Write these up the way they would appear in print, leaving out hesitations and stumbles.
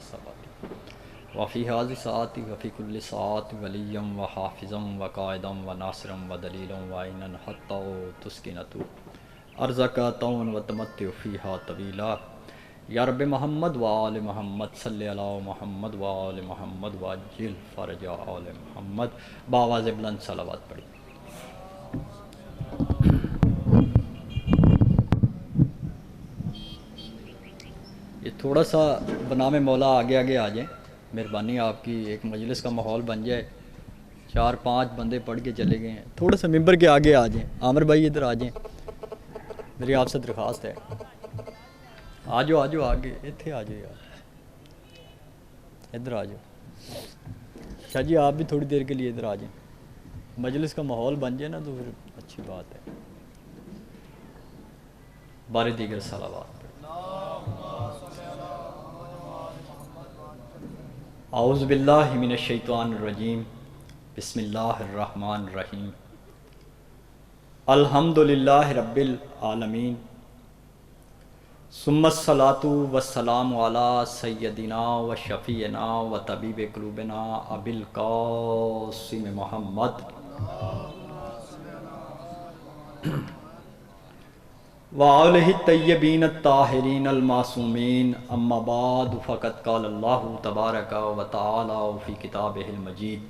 الصلاة وفی هذه الساعة وفی کل ساعة ولیا وحافظا وقائدا وناصرا ودلیلا وعینا حتی تسکنۃ ارضک طوعا وتمتع فیہا طویلا یا رب محمد وآل محمد صلی علی محمد وآل محمد وعجل فرج آل محمد بآواز بلند صلوات پڑھی۔ یہ تھوڑا سا بنام مولا آگے آگے آ جائیں، مہربانی آپ کی، ایک مجلس کا ماحول بن جائے، 4-5 بندے پڑھ کے چلے گئے ہیں، تھوڑا سا ممبر کے آگے آ جائیں۔ عامر بھائی ادھر آ جائیں، میری آپ سے درخواست ہے، آ جاؤ آگے، اتنے آ جاؤ یار، ادھر آ جاؤ۔ شاہ جی آپ بھی تھوڑی دیر کے لیے ادھر آ جائیں، مجلس کا ماحول بن جائے نا تو پھر اچھی بات ہے۔ بار دیگر صلوات۔ اعوذ باللہ من الشیطان الرجیم، بسم اللہ الرحمن الرحیم، الحمد للہ رب العالمین، ثم الصلاۃ والسلام علی سیدنا و شفیعنا و طبیب قلوبنا ابی القاسم محمد وآلہ الطیبین الطاہرین المعصومین، اما بعد فقد قال اللہ تبارک و تعالی فی کتابہ المجید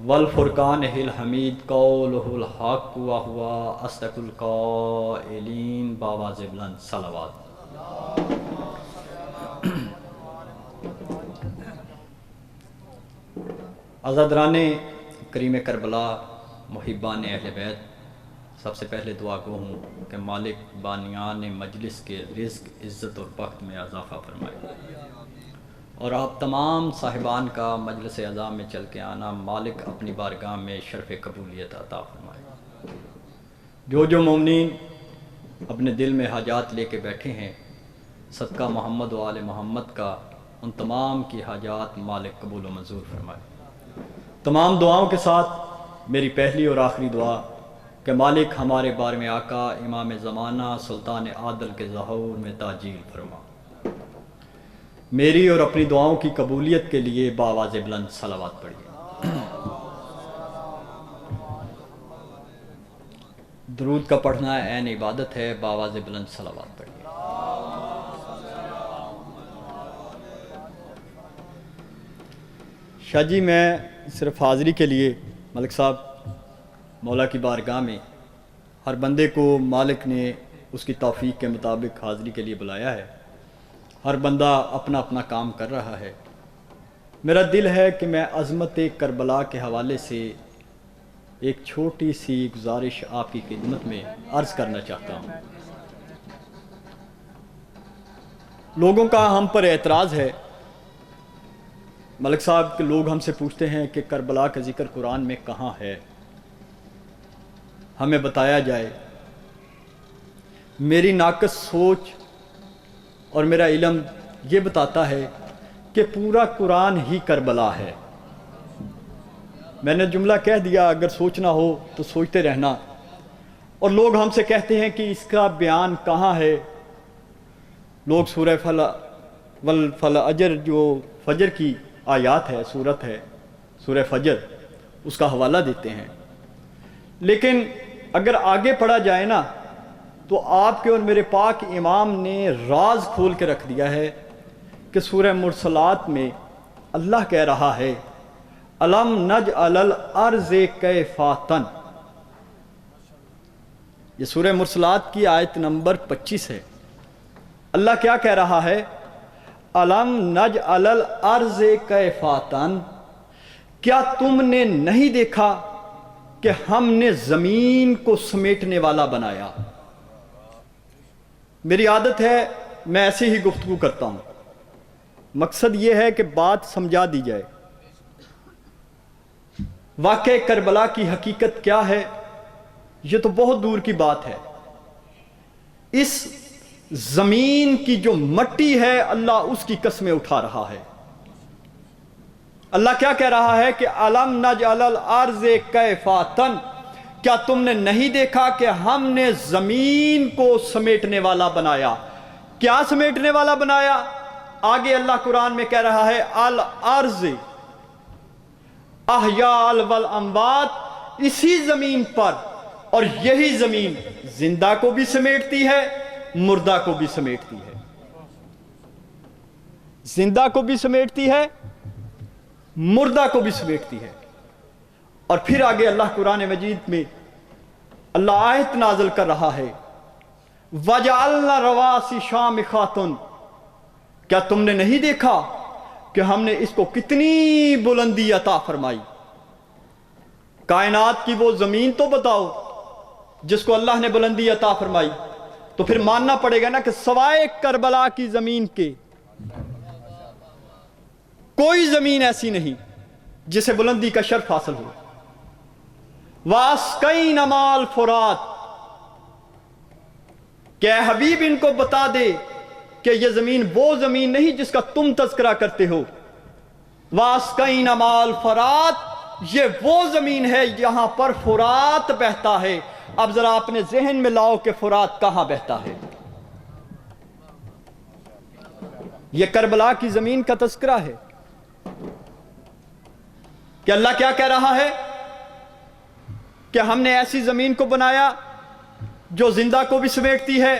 والفرقانہ الحمید قولہ الحق وہو اصدق القائلین، بآواز بلند صلوات۔ عزادران کریم کربلا، محبان اہل بیت، سب سے پہلے دعا گو ہوں کہ مالک بانیان مجلس کے رزق، عزت اور بخت میں اضافہ فرمائے، اور آپ تمام صاحبان کا مجلس اعظام میں چل کے آنا مالک اپنی بارگاہ میں شرف قبولیت عطا فرمائے۔ جو مومنین اپنے دل میں حاجات لے کے بیٹھے ہیں، صدقہ محمد و آل محمد کا ان تمام کی حاجات مالک قبول و منظور فرمائے۔ تمام دعاؤں کے ساتھ میری پہلی اور آخری دعا کہ مالک ہمارے بارے میں آقا امام زمانہ سلطان عادل کے ظہور میں تاجیل فرما۔ میری اور اپنی دعاؤں کی قبولیت کے لیے بآواز بلند صلوات پڑھیے۔ درود کا پڑھنا عین عبادت ہے، بآواز بلند صلوات پڑھیے۔ شاہ جی میں صرف حاضری کے لیے، ملک صاحب مولا کی بارگاہ میں ہر بندے کو مالک نے اس کی توفیق کے مطابق حاضری کے لیے بلایا ہے، ہر بندہ اپنا اپنا کام کر رہا ہے۔ میرا دل ہے کہ میں عظمت کربلا کے حوالے سے ایک چھوٹی سی گزارش آپ کی خدمت میں عرض کرنا چاہتا ہوں۔ لوگوں کا ہم پر اعتراض ہے ملک صاحب کہ لوگ ہم سے پوچھتے ہیں کہ کربلا کا ذکر قرآن میں کہاں ہے، ہمیں بتایا جائے۔ میری ناقص سوچ اور میرا علم یہ بتاتا ہے کہ پورا قرآن ہی کربلا ہے۔ میں نے جملہ کہہ دیا، اگر سوچنا ہو تو سوچتے رہنا۔ اور لوگ ہم سے کہتے ہیں کہ اس کا بیان کہاں ہے، لوگ سورہ والفجر جو فجر کی آیات ہے، سورت ہے سورہ فجر، اس کا حوالہ دیتے ہیں، لیکن اگر آگے پڑھا جائے نا تو آپ کے اور میرے پاک امام نے راز کھول کے رکھ دیا ہے کہ سورہ مرسلات میں اللہ کہہ رہا ہے الم نجعل الارض کفاتن۔ یہ سورہ مرسلات کی آیت نمبر 25 ہے۔ اللہ کیا کہہ رہا ہے؟ الم نجعل الارض کفاتن، کیا تم نے نہیں دیکھا کہ ہم نے زمین کو سمیٹنے والا بنایا۔ میری عادت ہے میں ایسے ہی گفتگو کرتا ہوں، مقصد یہ ہے کہ بات سمجھا دی جائے۔ واقع کربلا کی حقیقت کیا ہے یہ تو بہت دور کی بات ہے۔ اس زمین کی جو مٹی ہے اللہ اس کی قسمیں اٹھا رہا ہے۔ اللہ کیا کہہ رہا ہے کہ الم نجعل الارض کفاتن، کیا تم نے نہیں دیکھا کہ ہم نے زمین کو سمیٹنے والا بنایا۔ کیا سمیٹنے والا بنایا؟ آگے اللہ قرآن میں کہہ رہا ہے الارض احیاء والاموات، اسی زمین پر، اور یہی زمین زندہ کو بھی سمیٹتی ہے مردہ کو بھی سمیٹتی ہے، زندہ کو بھی سمیٹتی ہے مردہ کو بھی سمیٹتی ہے۔ اور پھر آگے اللہ قرآن مجید میں اللہ آیت نازل کر رہا ہے وَجَعَلْنَا رَوَاسِيَ شَامِخَاتٌ، کیا تم نے نہیں دیکھا کہ ہم نے اس کو کتنی بلندی عطا فرمائی؟ کائنات کی وہ زمین تو بتاؤ جس کو اللہ نے بلندی عطا فرمائی، تو پھر ماننا پڑے گا نا کہ سوائے کربلا کی زمین کے کوئی زمین ایسی نہیں جسے بلندی کا شرف حاصل ہو۔ وَأَسْقَيْنَا مَاءَ الْفُرَاتِ، کہ اے حبیب ان کو بتا دے کہ یہ زمین وہ زمین نہیں جس کا تم تذکرہ کرتے ہو۔ وَأَسْقَيْنَا مَاءَ الْفُرَاتِ، یہ وہ زمین ہے یہاں پر فرات بہتا ہے۔ اب ذرا اپنے ذہن میں لاؤ کہ فرات کہاں بہتا ہے۔ یہ کربلا کی زمین کا تذکرہ ہے کہ اللہ کیا کہہ رہا ہے کہ ہم نے ایسی زمین کو بنایا جو زندہ کو بھی سمیٹتی ہے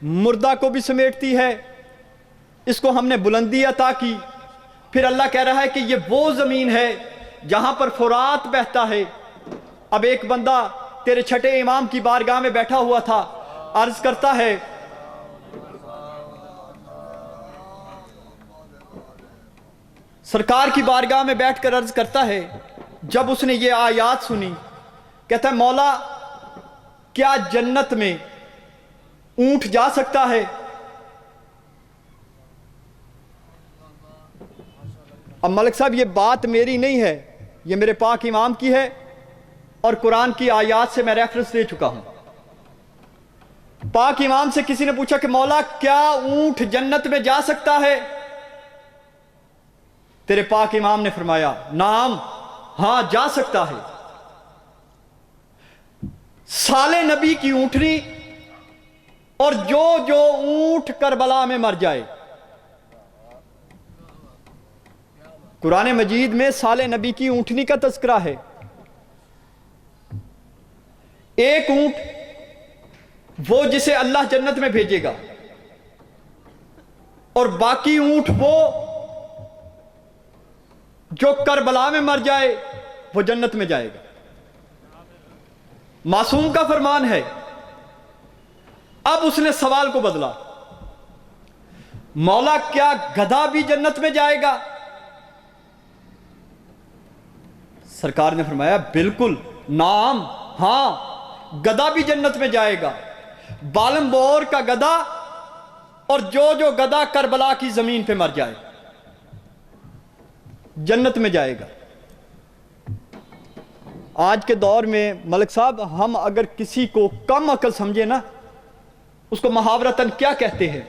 مردہ کو بھی سمیٹتی ہے، اس کو ہم نے بلندی عطا کی۔ پھر اللہ کہہ رہا ہے کہ یہ وہ زمین ہے جہاں پر فرات بہتا ہے۔ اب ایک بندہ تیرے چھٹے امام کی بارگاہ میں بیٹھا ہوا تھا، عرض کرتا ہے سرکار کی بارگاہ میں بیٹھ کر عرض کرتا ہے، جب اس نے یہ آیات سنی، کہتا ہے مولا کیا جنت میں اونٹ جا سکتا ہے؟ اب ملک صاحب یہ بات میری نہیں ہے، یہ میرے پاک امام کی ہے اور قرآن کی آیات سے میں ریفرنس دے چکا ہوں۔ پاک امام سے کسی نے پوچھا کہ مولا کیا اونٹ جنت میں جا سکتا ہے؟ تیرے پاک امام نے فرمایا نعم، ہاں جا سکتا ہے۔ سال نبی کی اونٹنی اور جو اونٹ کربلا میں مر جائے، قرآن مجید میں سال نبی کی اونٹنی کا تذکرہ ہے۔ ایک اونٹ وہ جسے اللہ جنت میں بھیجے گا، اور باقی اونٹ وہ جو کربلا میں مر جائے وہ جنت میں جائے گا۔ معصوم کا فرمان ہے۔ اب اس نے سوال کو بدلا، مولا کیا گدھا بھی جنت میں جائے گا؟ سرکار نے فرمایا بالکل، نعم، ہاں گدھا بھی جنت میں جائے گا۔ بالم بور کا گدھا اور جو گدھا کربلا کی زمین پہ مر جائے جنت میں جائے گا۔ آج کے دور میں ملک صاحب ہم اگر کسی کو کم عقل سمجھے نا، اس کو محاورتاً کیا کہتے ہیں؟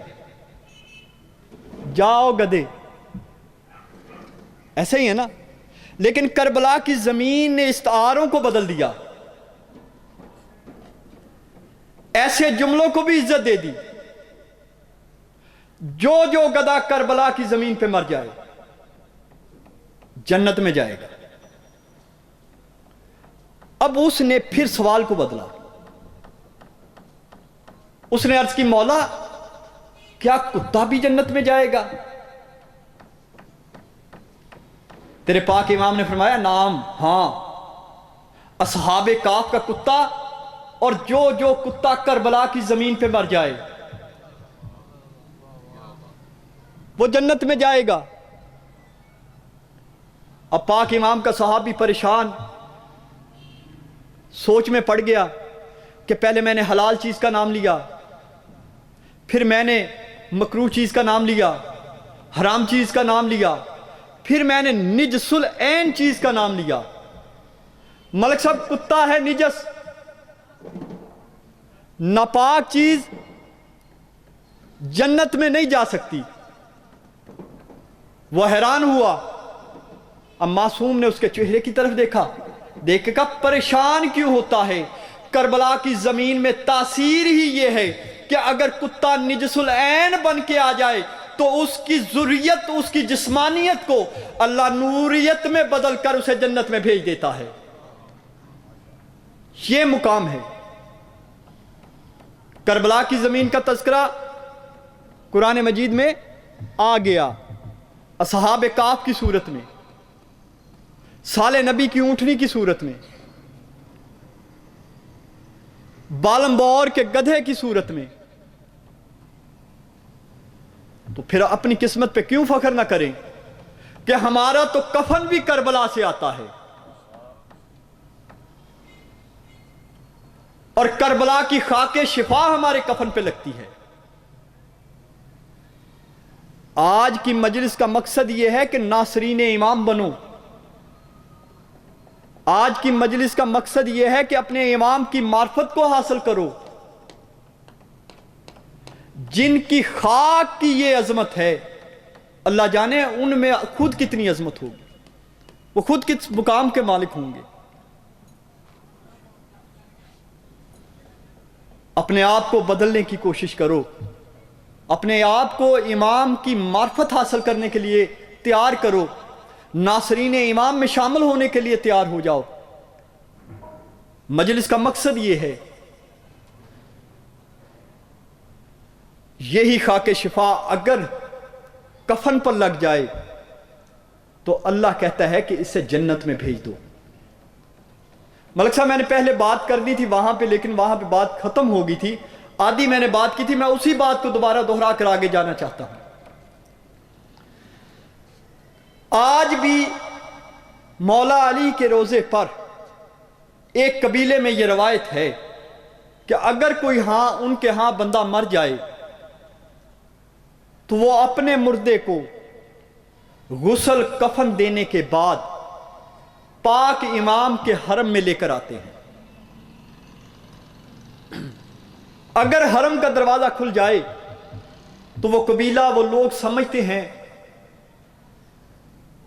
جاؤ گدھے، ایسے ہی ہے نا۔ لیکن کربلا کی زمین نے استعاروں کو بدل دیا، ایسے جملوں کو بھی عزت دے دی۔ جو گدھا کربلا کی زمین پہ مر جائے جنت میں جائے گا۔ اب اس نے پھر سوال کو بدلا، اس نے عرض کی مولا کیا کتا بھی جنت میں جائے گا؟ تیرے پاک امام نے فرمایا نعم، ہاں اصحاب کاف کا کتا اور جو کتا کربلا کی زمین پہ مر جائے وہ جنت میں جائے گا۔ اب پاک امام کا صحابی پریشان سوچ میں پڑ گیا کہ پہلے میں نے حلال چیز کا نام لیا، پھر میں نے مکروہ چیز کا نام لیا، حرام چیز کا نام لیا، پھر میں نے نجس العین چیز کا نام لیا۔ ملک صاحب کتا ہے نجس، ناپاک چیز جنت میں نہیں جا سکتی۔ وہ حیران ہوا۔ اب معصوم نے اس کے چہرے کی طرف دیکھا، دیکھ کے کہا پریشان کیوں ہوتا ہے؟ کربلا کی زمین میں تاثیر ہی یہ ہے کہ اگر کتا نجس العین بن کے آ جائے تو اس کی ذریت، اس کی جسمانیت کو اللہ نوریت میں بدل کر اسے جنت میں بھیج دیتا ہے۔ یہ مقام ہے۔ کربلا کی زمین کا تذکرہ قرآن مجید میں آ گیا، اصحاب کہف کی صورت میں، سال نبی کی اونٹنی کی صورت میں، بالمبور کے گدھے کی صورت میں۔ تو پھر اپنی قسمت پہ کیوں فخر نہ کریں کہ ہمارا تو کفن بھی کربلا سے آتا ہے، اور کربلا کی خاک شفا ہمارے کفن پہ لگتی ہے۔ آج کی مجلس کا مقصد یہ ہے کہ ناصرین امام بنو۔ آج کی مجلس کا مقصد یہ ہے کہ اپنے امام کی معرفت کو حاصل کرو، جن کی خاک کی یہ عظمت ہے، اللہ جانے ان میں خود کتنی عظمت ہوگی، وہ خود کس مقام کے مالک ہوں گے۔ اپنے آپ کو بدلنے کی کوشش کرو، اپنے آپ کو امام کی معرفت حاصل کرنے کے لیے تیار کرو، ناصرین امام میں شامل ہونے کے لیے تیار ہو جاؤ۔ مجلس کا مقصد یہ ہے، یہی خاک شفا اگر کفن پر لگ جائے تو اللہ کہتا ہے کہ اسے جنت میں بھیج دو۔ ملک صاحب، میں نے پہلے بات کرنی تھی وہاں پہ، لیکن وہاں پہ بات ختم ہو گئی تھی، آدھی میں نے بات کی تھی، میں اسی بات کو دوبارہ دہرا کر آگے جانا چاہتا ہوں۔ آج بھی مولا علی کے روزے پر ایک قبیلے میں یہ روایت ہے کہ اگر کوئی ان کے ہاں بندہ مر جائے تو وہ اپنے مردے کو غسل کفن دینے کے بعد پاک امام کے حرم میں لے کر آتے ہیں۔ اگر حرم کا دروازہ کھل جائے تو وہ قبیلہ، وہ لوگ سمجھتے ہیں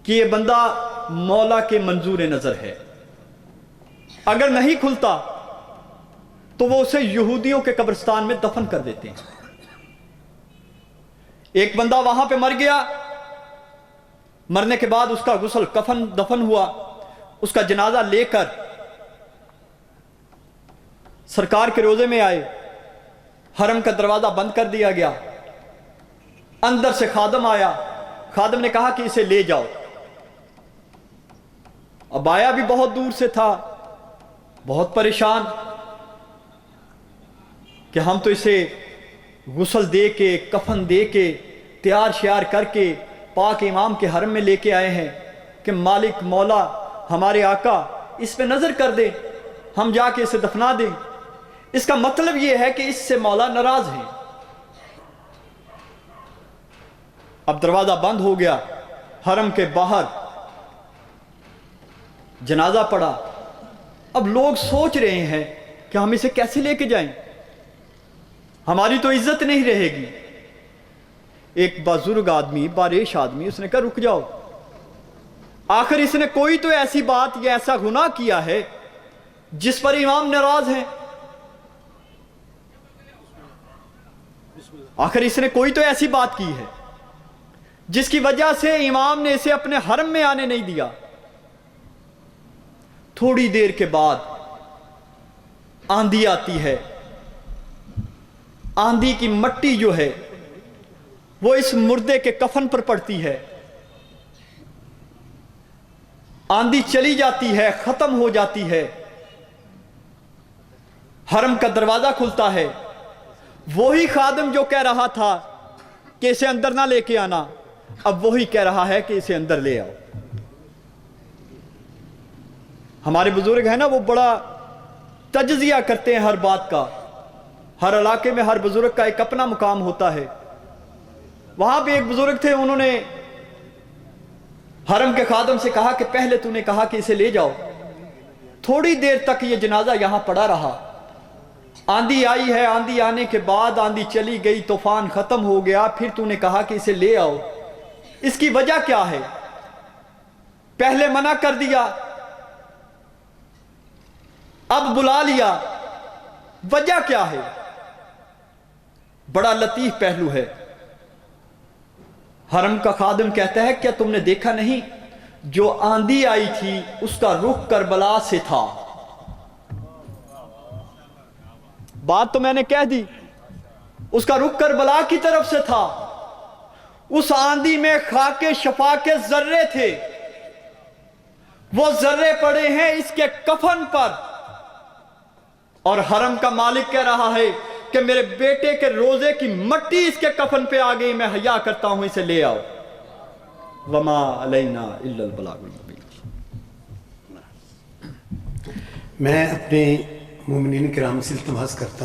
کہ یہ بندہ مولا کے منظور نظر ہے۔ اگر نہیں کھلتا تو وہ اسے یہودیوں کے قبرستان میں دفن کر دیتے ہیں۔ ایک بندہ وہاں پہ مر گیا، مرنے کے بعد اس کا غسل کفن دفن ہوا، اس کا جنازہ لے کر سرکار کے روزے میں آئے، حرم کا دروازہ بند کر دیا گیا، اندر سے خادم آیا، خادم نے کہا کہ اسے لے جاؤ۔ اب آیا بھی بہت دور سے تھا، بہت پریشان کہ ہم تو اسے غسل دے کے، کفن دے کے، تیار شیار کر کے پاک امام کے حرم میں لے کے آئے ہیں کہ مالک مولا ہمارے آقا اس پہ نظر کر دے، ہم جا کے اسے دفنا دیں۔ اس کا مطلب یہ ہے کہ اس سے مولا ناراض ہیں۔ اب دروازہ بند ہو گیا، حرم کے باہر جنازہ پڑا۔ اب لوگ سوچ رہے ہیں کہ ہم اسے کیسے لے کے جائیں، ہماری تو عزت نہیں رہے گی۔ ایک بزرگ آدمی، باریش آدمی، اس نے کہا رک جاؤ، آخر اس نے کوئی تو ایسی بات یا ایسا گناہ کیا ہے جس پر امام ناراض ہیں، آخر اس نے کوئی تو ایسی بات کی ہے جس کی وجہ سے امام نے اسے اپنے حرم میں آنے نہیں دیا۔ تھوڑی دیر کے بعد آندھی آتی ہے، آندھی کی مٹی جو ہے وہ اس مردے کے کفن پر پڑتی ہے، آندھی چلی جاتی ہے، ختم ہو جاتی ہے، حرم کا دروازہ کھلتا ہے۔ وہی خادم جو کہہ رہا تھا کہ اسے اندر نہ لے کے آنا، اب وہی کہہ رہا ہے کہ اسے اندر لے آؤ۔ ہمارے بزرگ ہیں نا، وہ بڑا تجزیہ کرتے ہیں ہر بات کا، ہر علاقے میں ہر بزرگ کا ایک اپنا مقام ہوتا ہے۔ وہاں پہ ایک بزرگ تھے، انہوں نے حرم کے خادم سے کہا کہ پہلے تو نے کہا کہ اسے لے جاؤ، تھوڑی دیر تک یہ جنازہ یہاں پڑا رہا، آندھی آئی ہے، آندھی آنے کے بعد آندھی چلی گئی، طوفان ختم ہو گیا، پھر تو نے کہا کہ اسے لے آؤ، اس کی وجہ کیا ہے؟ پہلے منع کر دیا، اب بلا لیا، وجہ کیا ہے؟ بڑا لطیف پہلو ہے۔ حرم کا خادم کہتا ہے کیا تم نے دیکھا نہیں جو آندھی آئی تھی اس کا رخ کربلا سے تھا. بات تو میں نے کہہ دی، اس کا رخ کربلا کی طرف سے تھا. اس آندھی میں خاک شفا کے ذرے تھے، وہ ذرے پڑے ہیں اس کے کفن پر. اور حرم کا مالک کہہ رہا ہے کہ میرے بیٹے کے روزے کی مٹی اس کے کفن پہ آ گئی، میں حیا کرتا ہوں، اسے لے آؤ. وما علینا الا البلاغ المبین. میں اپنے مومنین کرام سے التماس کرتا ہوں